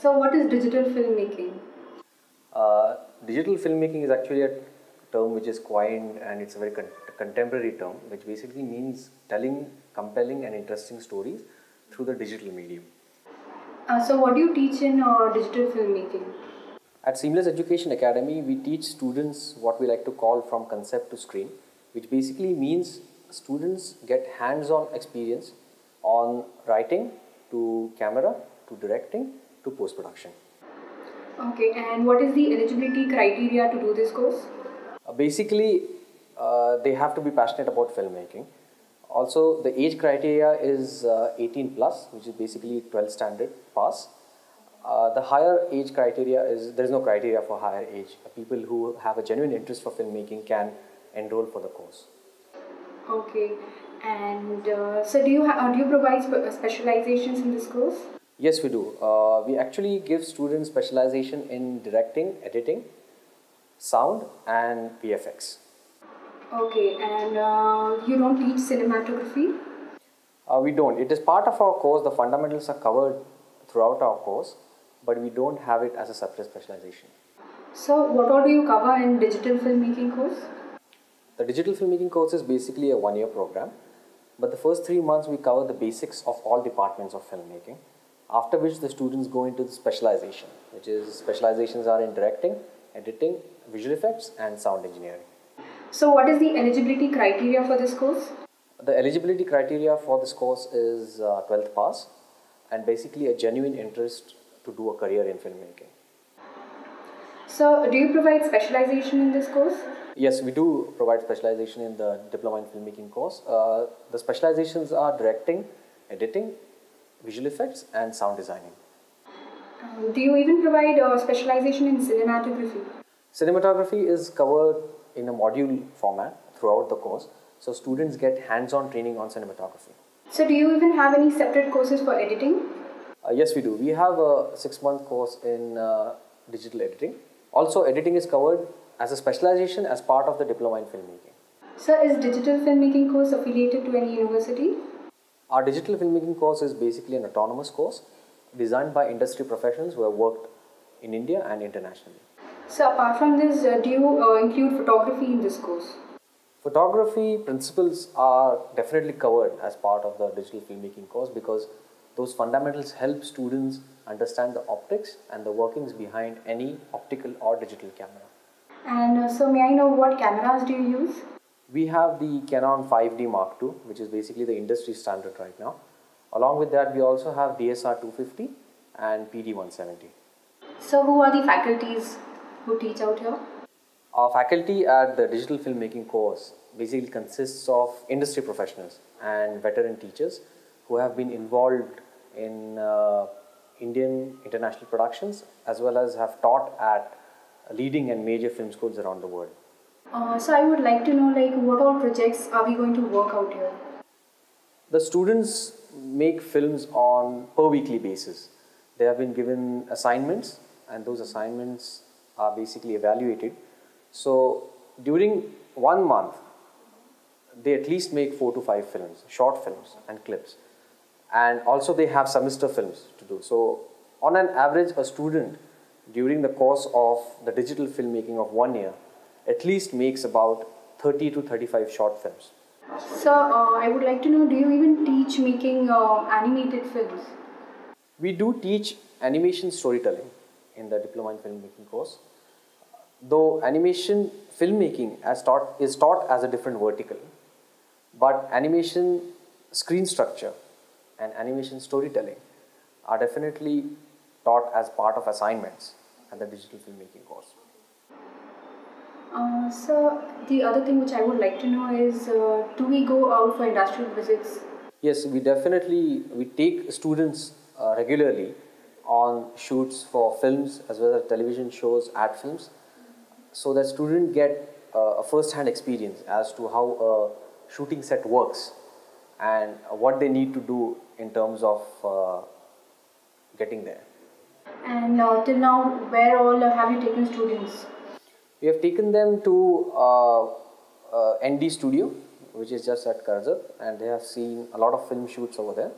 So what is digital filmmaking? Digital filmmaking is actually a term which is coined, and it's a very contemporary term, which basically means telling compelling and interesting stories through the digital medium. So what do you teach in digital filmmaking? At Seamless Education Academy, we teach students what we like to call from concept to screen, which basically means students get hands-on experience on writing to camera to directing to post-production. Okay, and what is the eligibility criteria to do this course? They have to be passionate about filmmaking. Also, the age criteria is 18 plus, which is basically 12 standard pass. The higher age criteria is, there is no criteria for higher age. People who have a genuine interest for filmmaking can enroll for the course. Okay, and so do you provide specializations in this course? Yes, we do. We actually give students specialization in directing, editing, sound, and VFX. Okay, and you don't teach cinematography? We don't. It is part of our course. The fundamentals are covered throughout our course, but we don't have it as a separate specialization. So what all do you cover in digital filmmaking course? The digital filmmaking course is basically a one-year program, but the first 3 months we cover the basics of all departments of filmmaking, after which the students go into the specialization, which is specializations are in directing, editing, visual effects, and sound engineering. So what is the eligibility criteria for this course? The eligibility criteria for this course is 12th pass and basically a genuine interest to do a career in filmmaking. So do you provide specialization in this course? Yes, we do provide specialization in the diploma in filmmaking course. The specializations are directing, editing, visual effects, and sound designing. Do you even provide specialization in cinematography? Cinematography is covered in a module format throughout the course, so students get hands-on training on cinematography. So do you even have any separate courses for editing? Yes, we do. We have a 6-month course in digital editing. Also, editing is covered as a specialization as part of the diploma in filmmaking. So is digital filmmaking course affiliated to any university? Our digital filmmaking course is basically an autonomous course designed by industry professionals who have worked in India and internationally. So apart from this, do you include photography in this course? Photography principles are definitely covered as part of the digital filmmaking course because those fundamentals help students understand the optics and the workings behind any optical or digital camera. And so may I know what cameras do you use? We have the Canon 5D Mark II, which is basically the industry standard right now. Along with that, we also have DSR 250 and PD 170. So who are the faculties who teach out here? Our faculty at the digital filmmaking course basically consists of industry professionals and veteran teachers who have been involved in Indian international productions as well as have taught at leading and major film schools around the world. So I would like to know what all projects are we going to work out here? The students make films on per weekly basis. They have been given assignments and those assignments are basically evaluated. So during 1 month, they at least make 4 to 5 films, short films and clips. And also they have semester films to do. So on an average, a student during the course of the digital filmmaking of 1 year at least makes about 30 to 35 short films. So I would like to know, do you even teach making animated films? We do teach animation storytelling in the diploma in filmmaking course. Though animation filmmaking is taught as a different vertical, but animation screen structure and animation storytelling are definitely taught as part of assignments at the digital filmmaking course. So the other thing which I would like to know is, do we go out for industrial visits? Yes, we take students regularly on shoots for films as well as television shows, ad films, so that students get a first-hand experience as to how a shooting set works and what they need to do in terms of getting there. And till now, where all have you taken students? We have taken them to ND Studio, which is just at Karjat, and they have seen a lot of film shoots over there.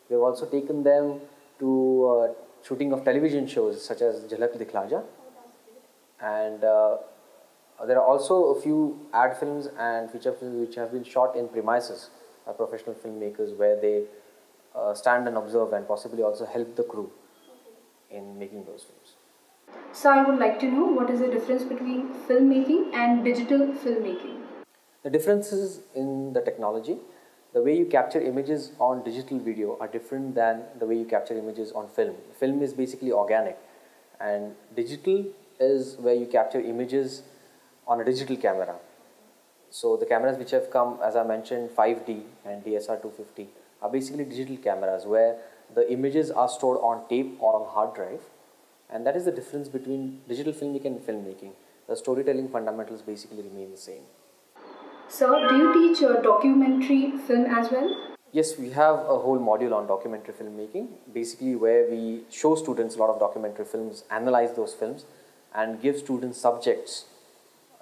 We have also taken them to shooting of television shows such as Jhalak Dikla Ja. And there are also a few ad films and feature films which have been shot in premises by professional filmmakers, where they stand and observe and possibly also help the crew in making those films. So I would like to know, what is the difference between filmmaking and digital filmmaking? The differences in the technology. The way you capture images on digital video are different than the way you capture images on film. Film is basically organic, and digital is where you capture images on a digital camera. So the cameras which have come, as I mentioned, 5D and DSR 250 are basically digital cameras where the images are stored on tape or on hard drive, and that is the difference between digital filmmaking and filmmaking. The storytelling fundamentals basically remain the same. So do you teach documentary film as well? Yes, we have a whole module on documentary filmmaking, basically where we show students a lot of documentary films, analyze those films, and give students subjects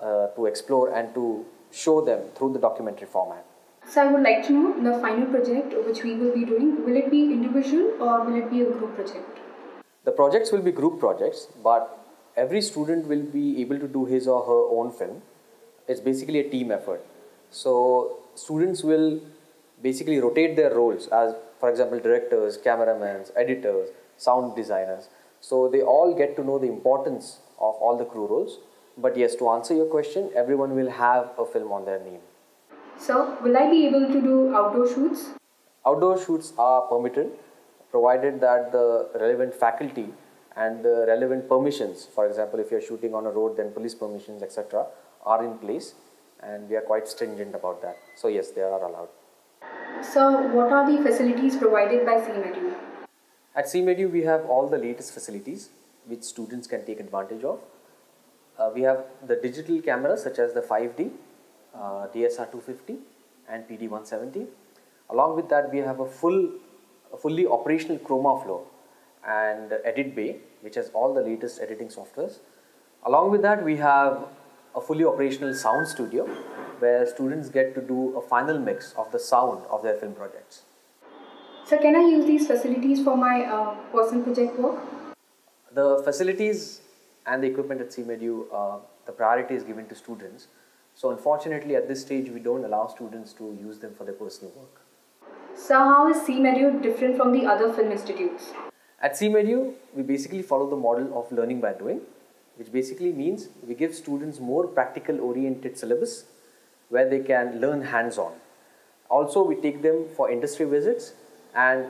to explore and to show them through the documentary format. So I would like to know, the final project which we will be doing, will it be individual or will it be a group project? The projects will be group projects, but every student will be able to do his or her own film. It's basically a team effort. So students will basically rotate their roles as, for example, directors, cameramans, editors, sound designers. So they all get to know the importance of all the crew roles. But yes, to answer your question, everyone will have a film on their name. So will I be able to do outdoor shoots? Outdoor shoots are permitted, provided that the relevant faculty and the relevant permissions, for example, if you're shooting on a road, then police permissions, etc., are in place, and we are quite stringent about that. So yes, they are allowed. So what are the facilities provided by Seamedu? At Seamedu, we have all the latest facilities which students can take advantage of. We have the digital cameras such as the 5D, DSR 250 and PD 170. Along with that, we have a fully operational chroma floor and edit bay, which has all the latest editing softwares. Along with that, we have a fully operational sound studio where students get to do a final mix of the sound of their film projects. So can I use these facilities for my personal project work? The facilities and the equipment at Seamedu, the priority is given to students. So unfortunately, at this stage, we don't allow students to use them for their personal work. So how is Seamedu different from the other film institutes? At Seamedu, we basically follow the model of learning by doing, which basically means we give students more practical oriented syllabus where they can learn hands-on. Also, we take them for industry visits and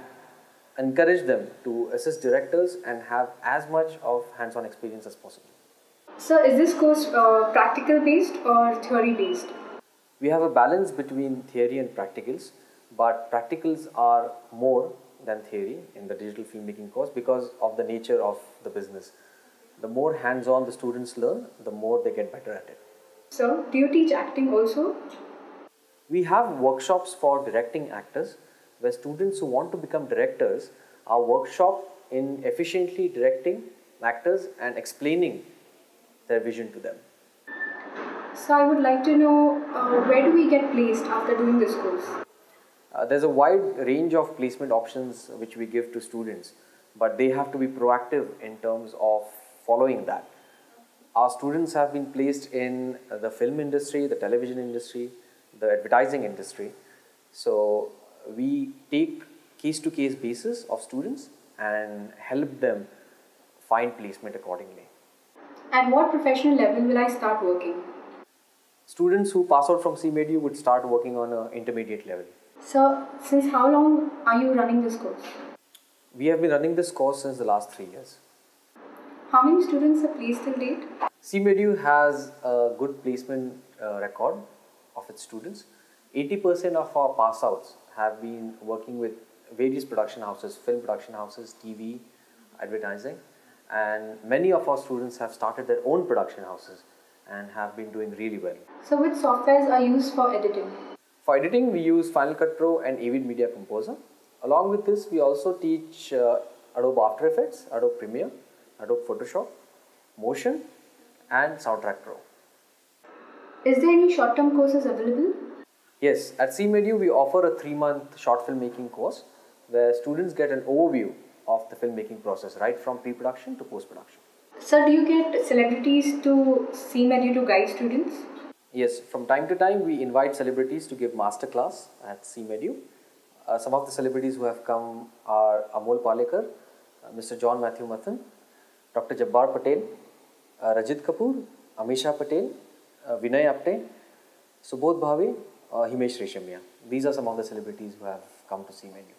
encourage them to assist directors and have as much of hands-on experience as possible. So is this course practical based or theory based? We have a balance between theory and practicals, but practicals are more than theory in the digital filmmaking course because of the nature of the business. The more hands-on the students learn, the more they get better at it. So, do you teach acting also? We have workshops for directing actors where students who want to become directors are workshop in efficiently directing actors and explaining their vision to them. So, I would like to know where do we get placed after doing this course? There's a wide range of placement options which we give to students, but they have to be proactive in terms of following that. Our students have been placed in the film industry, the television industry, the advertising industry. So we take case-to-case basis of students and help them find placement accordingly. At what professional level will I start working? Students who pass out from Seamedu would start working on an intermediate level. So, since how long are you running this course? We have been running this course since the last 3 years. How many students are placed till date? Seamedu has a good placement record of its students. 80% of our pass outs have been working with various production houses, film production houses, TV, advertising, and many of our students have started their own production houses and have been doing really well. So, which softwares are used for editing? For editing, we use Final Cut Pro and Avid Media Composer. Along with this, we also teach Adobe After Effects, Adobe Premiere, Adobe Photoshop, Motion, and Soundtrack Pro. Is there any short-term courses available? Yes, at Seamedu we offer a 3-month short filmmaking course where students get an overview of the filmmaking process, right from pre-production to post-production. Sir, do you get celebrities to Seamedu to guide students? Yes, from time to time we invite celebrities to give masterclass at Seamedu. Some of the celebrities who have come are Amol Palekar, Mr. John Matthew Mathan, Dr. Jabbar Patel, Rajit Kapoor, Amisha Patel, Vinay Apte, Subodh Bhave, Himesh Reshamia. These are some of the celebrities who have come to Seamedu.